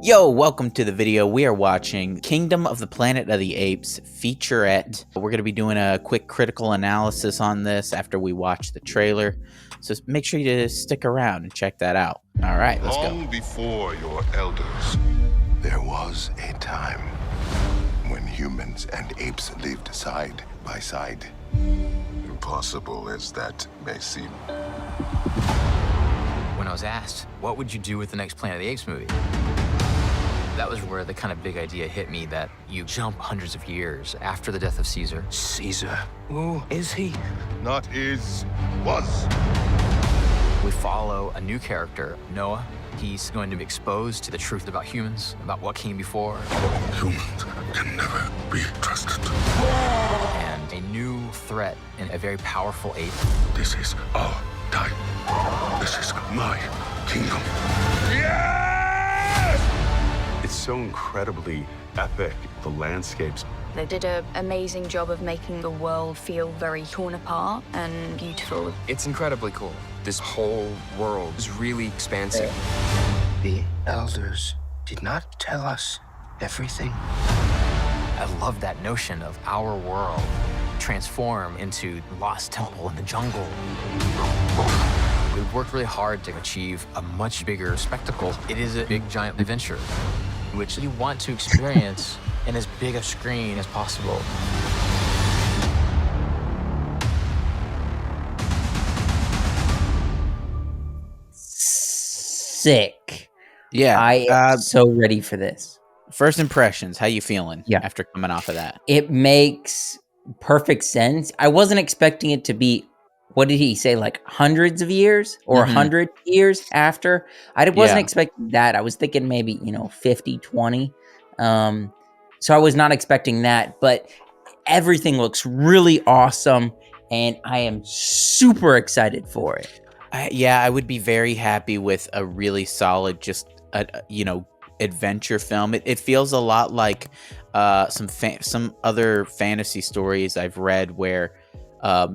Yo, welcome to the video. We are watching Kingdom of the Planet of the Apes featurette. We're going to be doing a quick critical analysis on this after we watch the trailer. So make sure you stick around and check that out. All right, let's go. Long before your elders, there was a time when humans and apes lived side by side. Impossible as that may seem. When I was asked, what would you do with the next Planet of the Apes movie? That was where the kind of big idea hit me that you jump hundreds of years after the death of Caesar. Caesar? Who is he? Not is, was. We follow a new character, Noah. He's going to be exposed to the truth about humans, about what came before. Humans can never be trusted. And a new threat in a very powerful ape. This is our time. This is my kingdom. It's so incredibly epic, the landscapes. They did an amazing job of making the world feel very torn apart and beautiful. It's incredibly cool. This whole world is really expansive. The elders did not tell us everything. I love that notion of our world transform into lost temple in the jungle. We worked really hard to achieve a much bigger spectacle. It is a big, giant adventure, which you want to experience in as big a screen as possible. Sick. Yeah. I am so ready for this. First impressions, how you feeling Yeah. after coming off of that? It makes perfect sense. I wasn't expecting it to be, what did he say, like hundreds of years or 100 years after? I wasn't expecting that. I was thinking maybe, 50, 20. So I was not expecting that, but everything looks really awesome, and I am super excited for it. I would be very happy with a really solid, just adventure film. It feels a lot like some other fantasy stories I've read where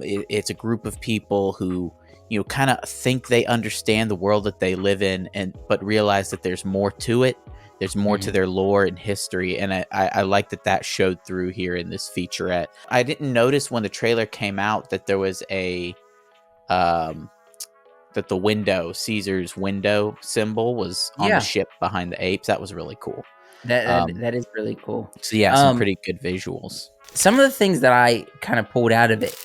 it's a group of people who kind of think they understand the world that they live in, but realize that there's more to it. There's more to their lore and history, and I like that showed through here in this featurette. I didn't notice when the trailer came out that there was that the window, Caesar's window symbol was on the ship behind the apes. That was really cool. That is really cool. So yeah, some pretty good visuals. Some of the things that I kind of pulled out of it,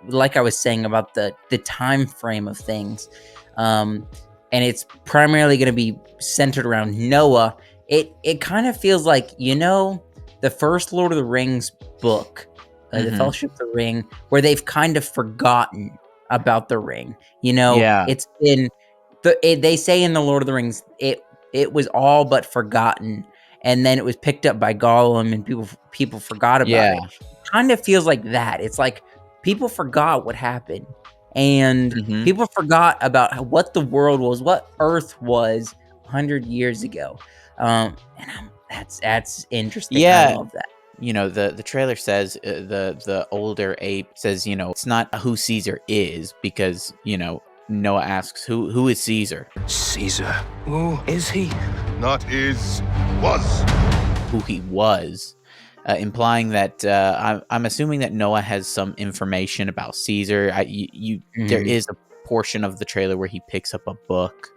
like I was saying about the time frame of things, and it's primarily going to be centered around Noah. It kind of feels like, the first Lord of the Rings book, the Fellowship of the Ring, where they've kind of forgotten about the ring. It's been they say in the Lord of the Rings it was all but forgotten, and then it was picked up by Gollum, and people forgot about it. Kind of feels like that. It's like people forgot what happened, and people forgot about what the world was, what Earth was 100 years ago. And that's interesting. Yeah. I love that. The trailer says the older ape says, it's not who Caesar is, because, Noah asks, who is Caesar? Caesar? Who is he? Not is, was. Who he was, implying that I'm assuming that Noah has some information about Caesar. There is a portion of the trailer where he picks up a book.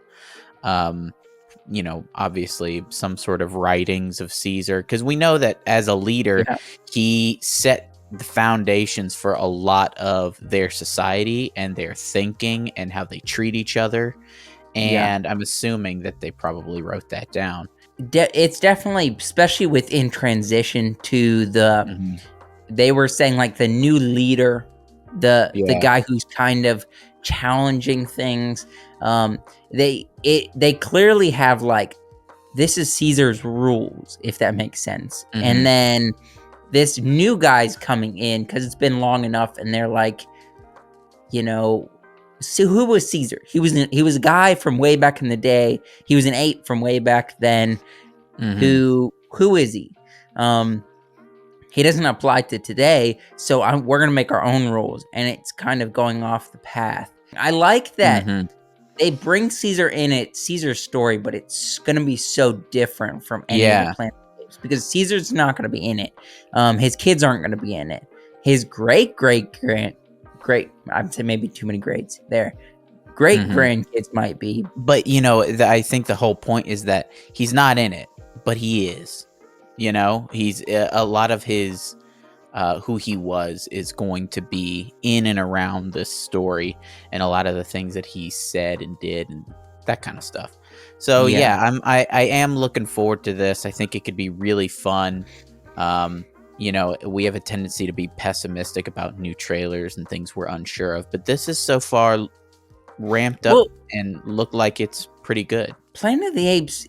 Obviously some sort of writings of Caesar, because we know that as a leader, he set the foundations for a lot of their society and their thinking and how they treat each other. And I'm assuming that they probably wrote that down. It's definitely, especially within transition to the, they were saying like the new leader, the guy who's kind of challenging things. They clearly have like, this is Caesar's rules, if that makes sense. And then this new guy's coming in because it's been long enough, and they're like, so who was Caesar? He was a guy from way back in the day. He was an ape from way back then. Who is he? He doesn't apply to today, so we're gonna make our own rules, and it's kind of going off the path. I like that they bring Caesar in it, Caesar's story, but it's going to be so different from any other Yeah. Planet of the Apes because Caesar's not going to be in it. His kids aren't going to be in it. His great, I'd say maybe too many grades there. Great grandkids might be. But, you know, I think the whole point is that he's not in it, but he is. You know, he's a lot of his who he was is going to be in and around this story, and a lot of the things that he said and did and that kind of stuff. So Yeah. I am looking forward to this. I think it could be really fun. You know, we have a tendency to be pessimistic about new trailers and things we're unsure of, but this is so far ramped up and look like it's pretty good. Planet of the Apes,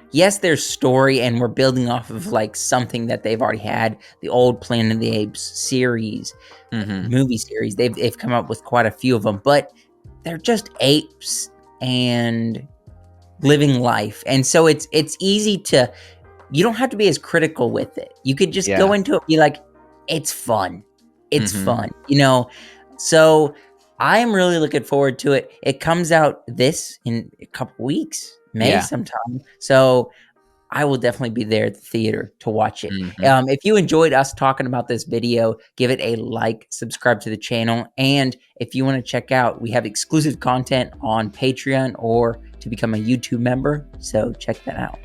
yes, there's story, and we're building off of like something that they've already had. The old Planet of the Apes series, movie series. They've come up with quite a few of them, but they're just apes and living life, and so it's easy to. You don't have to be as critical with it. You could just go into it and be like, it's fun. It's fun, you know? So I am really looking forward to it. It comes out in a couple weeks, May sometime. So I will definitely be there at the theater to watch it. If you enjoyed us talking about this video, give it a like, subscribe to the channel. And if you want to check out, we have exclusive content on Patreon or to become a YouTube member. So check that out.